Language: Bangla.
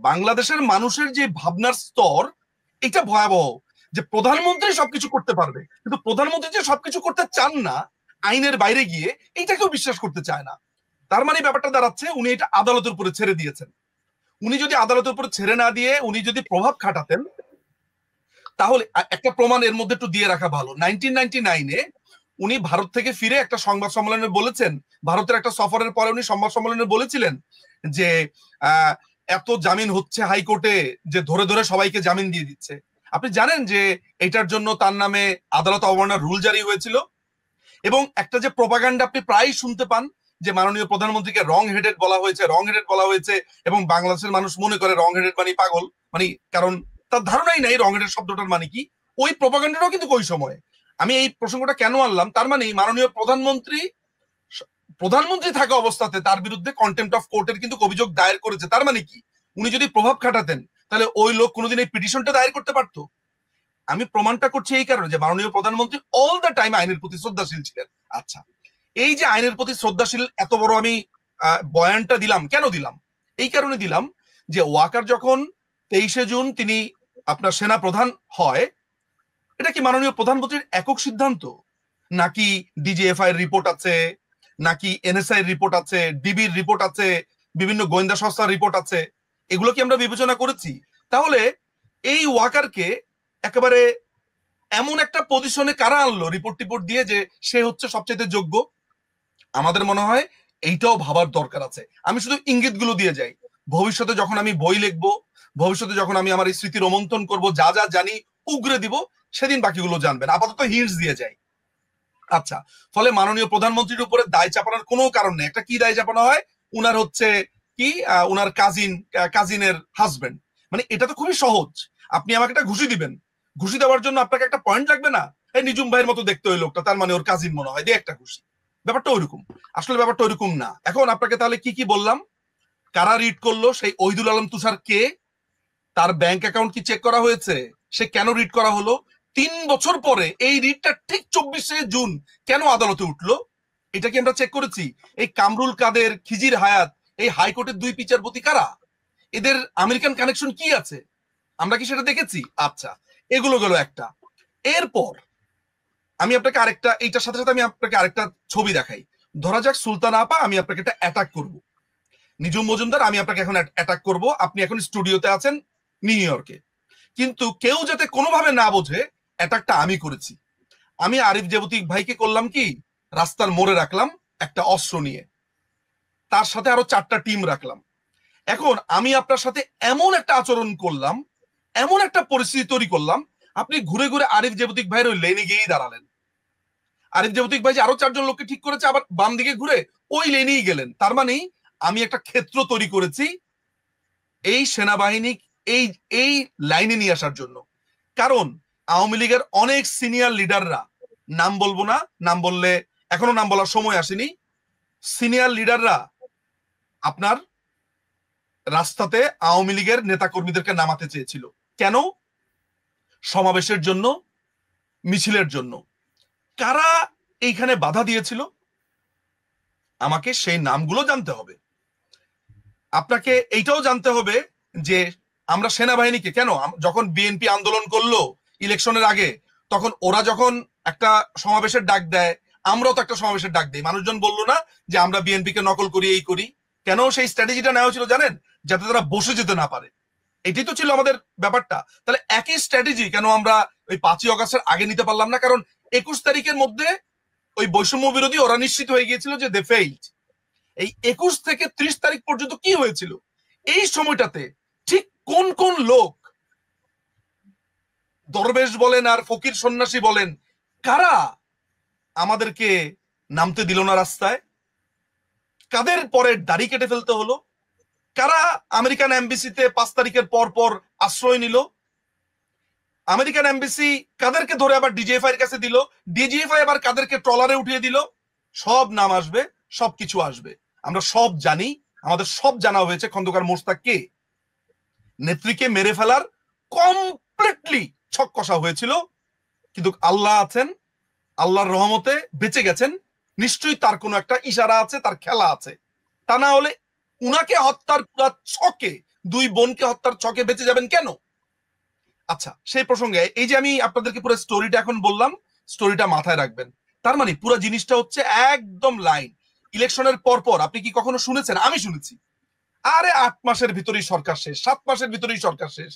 বাংলাদেশের মানুষের যে ভাবনার স্তর, এটা ভয়াবহ। যে প্রধানমন্ত্রী সবকিছু করতে পারবে, কিন্তু প্রধানমন্ত্রী যে সবকিছু করতে চান না আইনের বাইরে গিয়ে, এইটা কেউ বিশ্বাস করতে চায় না। তার মানে ব্যাপারটা দাঁড়াচ্ছে উনি এটা আদালতের উপরে ছেড়ে দিয়েছেন। উনি যদি আদালতের উপরে ছেড়ে না দিয়ে উনি যদি প্রভাব খাটাতেন, তাহলে একটা প্রমাণ এর মধ্যে একটু দিয়ে রাখা ভালো। 1999-এ উনি ভারত থেকে ফিরে একটা সংবাদ সম্মেলনে বলেছেন, ভারতের একটা সফরের পরে উনি সংবাদ সম্মেলনে বলেছিলেন যে এত জামিন হচ্ছে হাইকোর্টে, যে ধরে ধরে সবাইকে জামিন দিয়ে দিচ্ছে। আপনি জানেন যে এটার জন্য তার নামে আদালত অবমাননার রুল জারি হয়েছিল। এবং একটা যে প্রপাগান্ডা আপনি প্রায় শুনতে পান, যে মাননীয় প্রধানমন্ত্রীকে রং হেডেড বলা হয়েছে, রং হেডেড বলা হয়েছে, এবং বাংলাদেশের মানুষ মনে করে রং হেডেড মানে পাগল, মানে কারণ তার ধারণাই নাই রং হেডেড শব্দটার মানে কি। ওই প্রপাগান্ডাটাও কিন্তু ওই সময়। আমি এই প্রসঙ্গটা কেন আনলাম, তার মানে মাননীয় প্রধানমন্ত্রী প্রধানমন্ত্রী থাকা অবস্থাতে তার বিরুদ্ধে কন্টেম্পট অফ কোর্টের কিন্তু অভিযোগ দায়ের করেছে। তার মানে কি, উনি যদি প্রভাব খাটাতেন তাহলে ওই লোক কোনোদিন এই পিটিশনটা দায়ের করতে পারতো। আমি প্রমাণটা করছি এই কারণে যে মাননীয় প্রধানমন্ত্রী অল দ্য টাইম আইনের প্রতি শ্রদ্ধাশীল ছিলেন। আচ্ছা, এই যে আইনের প্রতি শ্রদ্ধাশীল এত বড় আমি বয়ানটা দিলাম, কেন দিলাম? এই কারণে দিলাম যে ওয়াকার যখন 23শে জুন তিনি আপনার সেনা প্রধান হয়, এটা কি মাননীয় প্রধানমন্ত্রীর একক সিদ্ধান্ত, নাকি ডিজিএফআই এর রিপোর্ট আছে, নাকি এনএসআই এর রিপোর্ট আছে, ডিবির রিপোর্ট আছে, বিভিন্ন গোয়েন্দা সংস্থার রিপোর্ট আছে? এগুলো কি আমরা বিবেচনা করেছি? তাহলে এই ওয়াকারকে একেবারে এমন একটা পজিশনে কারা আনলো রিপোর্ট টিপোর্ট দিয়ে যে সে হচ্ছে সবচেয়ে যোগ্য? আমাদের মনে হয় এইটাও ভাবার দরকার আছে। আমি শুধু ইঙ্গিত গুলো দিয়ে যাই, ভবিষ্যতে যখন আমি বই লিখবো, ভবিষ্যতে যখন আমি আমার এই স্মৃতি রোমন্থন করবো, যা যা জানি উগরে দিব, সেদিন বাকিগুলো জানবেন। আপাতত হিন্টস দিয়ে যাই। আচ্ছা, ফলে মাননীয় প্রধানমন্ত্রীর উপরে দায় চাপানোর কোনো কারণ নেই। একটা কি দায় চাপানো হয়, উনার হচ্ছে কি উনার কাজিনের হাজবেন্ড। মানে এটা তো খুবই সহজ। আপনি আমাকে একটা ঘুষি দিবেন, ঘুষি দেওয়ার জন্য আপনাকে একটা পয়েন্ট লাগবে না? এই নিজুম ভাইয়ের মতো দেখতে ওই লোকটা, তার মানে ওর কাজিন মনে হয়, দিয়ে একটা ঘুষি। ব্যাপারটা ওইরকম। আসলে ব্যাপারটা ওইরকম না। এখন আপনাকে তাহলে কি কি বললাম, কারা রিড করলো, সেই ওহিদুল আলম তুষার কে, তার ব্যাংক অ্যাকাউন্ট কি চেক করা হয়েছে, সে কেন রিড করা হলো, 3 বছর পরে এই রিডটা ঠিক 24শে জুন কেন আদালতে উঠলো, এটা কি আমরা চেক করেছি? এই কামরুল কাদের, খিজির হায়াত, এই হাইকোর্টের 2 বিচারপতি কারা, এদের আমেরিকান কানেকশন কি আছে, আমরা কি সেটা দেখেছি? আচ্ছা, এগুলো গেল একটা। এরপর আমি আপনাকে আরেকটা, এইটার সাথে সাথে আমি আপনাকে আরেকটা ছবি দেখাই। ধরা যাক সুলতান আপা, আমি আপনাকে একটা অ্যাটাক করব, নিজুম মজুমদার আমি আপনাকে এখন অ্যাটাক করব, আপনি এখন স্টুডিওতে আছেন নিউ ইয়র্কে, কিন্তু কেউ যাতে কোনোভাবে না বোঝে অ্যাটাকটা আমি করেছি। আমি আরিফ জেবতিক ভাইকে করলাম কি, রাস্তার মোড়ে রাখলাম একটা অস্ত্র নিয়ে, তার সাথে আরো 4টা টিম রাখলাম। এখন আমি আপনার সাথে এমন একটা আচরণ করলাম, এমন একটা পরিস্থিতি তৈরি করলাম, আপনি ঘুরে ঘুরে আরিফ জেবতিক ভাইয়ের ওই লেনে গিয়েই দাঁড়ালেন। আরিফ জেবতিক ভাই যে আরো 4জন লোককে ঠিক করেছে, আবার বাম দিকে ঘুরে ওই লেনেই গেলেন। তার মানে আমি একটা ক্ষেত্র তৈরি করেছি এই সেনাবাহিনী এই এই লাইনে নিয়ে আসার জন্য। কারণ আওয়ামী লীগের অনেক সিনিয়র লিডাররা, নাম বলবো না, নাম বললে এখনো নাম বলার সময় আসেনি, সিনিয়র লিডাররা আপনার রাস্তাতে আওয়ামী লীগের নেতাকর্মীদেরকে নামাতে চেয়েছিল। কেন? সমাবেশের জন্য, মিছিলের জন্য। কারা এইখানে বাধা দিয়েছিল? আমাকে সেই নামগুলো জানতে হবে। আপনাকে এইটাও জানতে হবে যে আমরা সেনাবাহিনীকে কেন, যখন বিএনপি আন্দোলন করলো ইলেকশনের আগে, তখন ওরা যখন একটা সমাবেশের ডাক দেয়, আমরাও তো একটা সমাবেশের ডাক দিই। মানুষজন বললো না যে আমরা বিএনপি কে নকল করি, এই করি? কেন সেই স্ট্র্যাটেজিটা নেওয়া ছিল জানেন? যাতে তারা বসে যেতে না পারে। এটাই তো ছিল আমাদের ব্যাপারটা। তাহলে একই স্ট্র্যাটেজি কেন আমরা ওই 5ই আগস্টের আগে নিতে পারলাম না? কারণ 21 তারিখের মধ্যে ওই বৈষম্য বিরোধী ওরা নিশ্চিত হয়ে গিয়েছিল যে দে ফেইল্ড। এই 21 থেকে 30 তারিখ পর্যন্ত কি হয়েছিল? এই সময়টাতে ঠিক কোন কোন লোক, দরবেশ বলেন আর ফকির সন্ন্যাসী বলেন, কারা আমাদেরকে নামতে দিল না রাস্তায়? কাদের পরে দাড়ি কেটে ফেলতে হলো? কারা আমেরিকান এমবিসিতে 5 তারিখের পর পর আশ্রয় নিল? আমেরিকান এমবিসি কাদেরকে ধরে আবার ডিজিএফআই এর কাছে দিল? ডিজিএফআই আবার কাদেরকে ট্রলারে উঠিয়ে দিল? সব নাম আসবে, সবকিছু আসবে, আমরা সব জানি। আমাদের সব জানা হয়েছে খন্দকার মোশতাক কে। নেত্রীকে মেরে ফেলার কমপ্লিটলি ছক কষা হয়েছিল, কিন্তু আল্লাহ আছেন, আল্লাহর রহমতে বেঁচে গেছেন। নিশ্চয়ই তার কোনো একটা ইশারা আছে, তার খেলা আছে। তা না হলে উনাকে হত্যার পুরা ছকে দুই বোনকে হত্যার ছকে বেঁচে যাবেন কেন? আচ্ছা, সেই প্রসঙ্গে এই যে আমি আপনাদেরকে পুরো স্টোরিটা এখন বললাম, স্টোরিটা মাথায় রাখবেন। তার মানে পুরো জিনিসটা হচ্ছে একদম লাইন। ইলেকশনের পর পর আপনি কি কখনো শুনেছেন? আমি শুনেছি, আরে 8 মাসের ভিতরেই সরকার শেষ, 7 মাসের ভিতরেই সরকার শেষ।